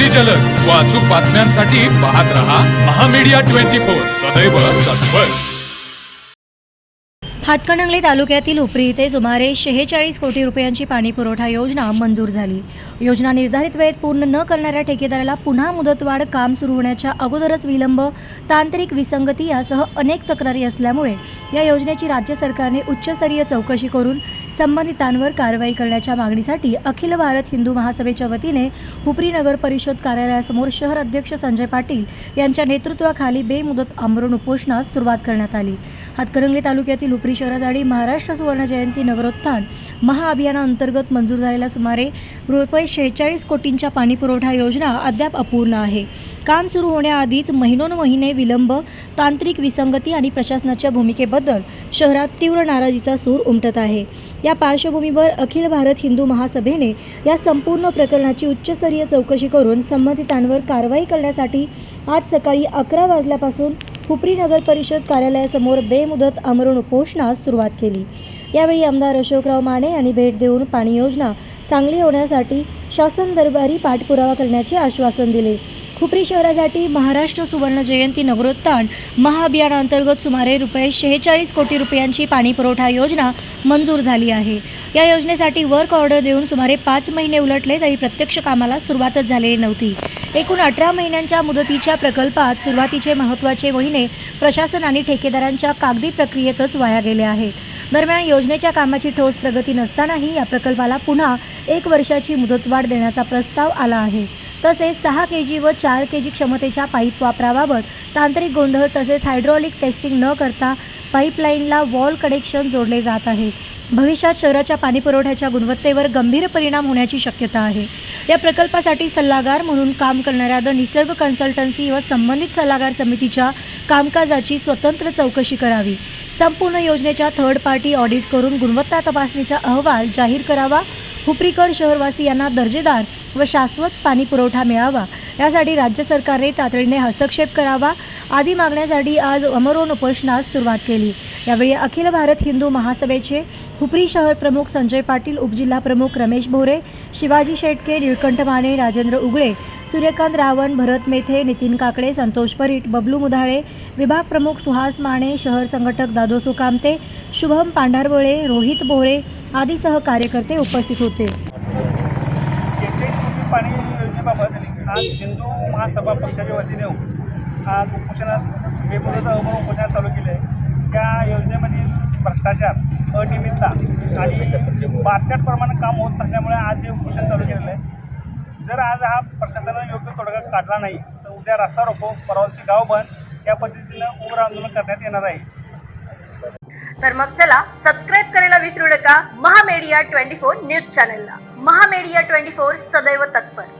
अगदी जलद व अचूक बातम्यांसाठी पाहत रहा महामीडिया 24 सदैव तत्पर। हातकणंगले तालुक्यातील उपरी येथे सुमारे 46 कोटी रुपयांची पाणी पुरवठा योजना मंजूर झाली। योजना निर्धारित वेळेत पूर्ण न करणाऱ्या ठेकेदाराला पुन्हा मुदतवाढ, काम सुरू होण्याच्या अगोदरच विलंब, तांत्रिक विसंगती यासह अनेक तक्रारी असल्यामुळे या योजनेची राज्य सरकारने उच्चस्तरीय चौकशी करून संबंधितांवर कारवाई करण्याच्या मागणीसाठी अखिल भारत हिंदू महासभेच्या वतीने हुपरी नगर परिषद कार्यालयासमोर शहर अध्यक्ष संजय पाटील यांच्या नेतृत्वाखाली बेमुदत आमरण उपोषणास सुरुवात करण्यात आली। हातकणंगले तालुक्यातील उपरी शहरासाठी महाराष्ट्र सुवर्ण जयंती नगरोत्थान महाअभियानाअंतर्गत मंजूर झालेल्या सुमारे रुपये 46 कोटींच्या पाणी पुरवठा योजना अद्याप अपूर्ण आहे। काम सुरू होण्याआधीच महिनोन्महिने विलंब, तांत्रिक विसंगती आणि प्रशासनाच्या भूमिकेबद्दल शहरात तीव्र नाराजीचा सूर उमटत आहे। या पार्श्वभूमीवर अखिल भारत हिंदू महासभेने या संपूर्ण प्रकरणाची उच्चस्तरीय चौकशी करून संबंधितांवर कारवाई करण्यासाठी आज सकाळी 11 वाजल्यापासून हुपरी नगर परिषद कार्यालयासमोर बेमुदत आमरण उपोषणास सुरुवात केली। यावेळी आमदार अशोकराव माने यांनी भेट देऊन पाणी योजना चांगली होण्यासाठी शासन दरबारी पाठपुरावा करण्याचे आश्वासन दिले। हुपरी शहरासाठी महाराष्ट्र सुवर्ण जयंती नगरोत्थान महाअभियानाअंतर्गत सुमारे रुपये 46 कोटी रुपयांची पाणी पुरवठा योजना मंजूर झाली आहे। या योजनेसाठी वर्क ऑर्डर देऊन सुमारे 5 महिने उलटले तरी प्रत्यक्ष कामाला सुरुवातच झालेली नव्हती। एकूण 18 महिन्यांच्या मुदतीच्या प्रकल्पात सुरुवातीचे महत्त्वाचे महिने प्रशासन आणि ठेकेदारांच्या कागदी प्रक्रियेतच वाया गेले आहेत। दरम्यान योजनेच्या कामाची ठोस प्रगती नसतानाही या प्रकल्पाला पुन्हा 1 वर्षाची मुदतवाढ देण्याचा प्रस्ताव आला आहे। तसेच 6 kg व 4 kg क्षमतेच्या पाईप वापराबाबत तांत्रिक गोंधळ तसेच हायड्रॉलिक टेस्टिंग न करता पाईपलाईनला वॉल कनेक्शन जोडले जात आहे। भविष्यात शहराच्या पाणी पुरवठ्याच्या गुणवत्तेवर गंभीर परिणाम होण्याची शक्यता आहे। या प्रकल्पासाठी सल्लागार म्हणून काम करणाऱ्या द निसर्ग कन्सल्टन्सी व संबंधित सल्लागार समितीच्या कामकाजाची स्वतंत्र चौकशी करावी। संपूर्ण योजनेच्या थर्ड पार्टी ऑडिट करून गुणवत्ता तपासणीचा अहवाल जाहीर करावा। हुपरीकर शहरवासियांना दर्जेदार व शाश्वत पाणी पुरवठा मिळावा यासाठी राज्य सरकारने तातडीने हस्तक्षेप करावा आदी मागण्यासाठी आज आमरण उपोषणास सुरुवात केली। यावेळी अखिल भारत हिंदू महासभेचे हुपरी शहर प्रमुख संजय पाटील, उपजिल्हा प्रमुख रमेश भोरे, शिवाजी शेटके, निळकंठ माने, राजेंद्र उगळे, सूर्यकांत रावण, भरत मेथे, नितीन काकडे, संतोष परीट, बबलू मुधाळे, विभाग प्रमुख सुहास माने, शहर संघटक दादो सुकामते, शुभम पांढारबळे, रोहित बोरे आदीसह कार्यकर्ते उपस्थित होते। पाणी योजनेबाबत आज हिंदू महासभा पक्षाच्या वतीने आज उपोषणास बेमुदत आमरण उपोषण चालू केले आहे। त्या योजनेमधील भ्रष्टाचार, अनियमितता आणि बारचाटप्रमाणे काम होत नसल्यामुळे आज हे उपोषण चालू केलेलं आहे। जर आज हा प्रशासनाने योग्य तोडगा काढला नाही तर उद्या रस्ता रोको, परवाची गाव बंद या पद्धतीनं उग्र आंदोलन करण्यात येणार आहे। तर मग चला सबस्क्राईब करायला विसरू नका महामीडिया 24 न्यूज चॅनलला। महामीडिया 24 सदैव तत्पर।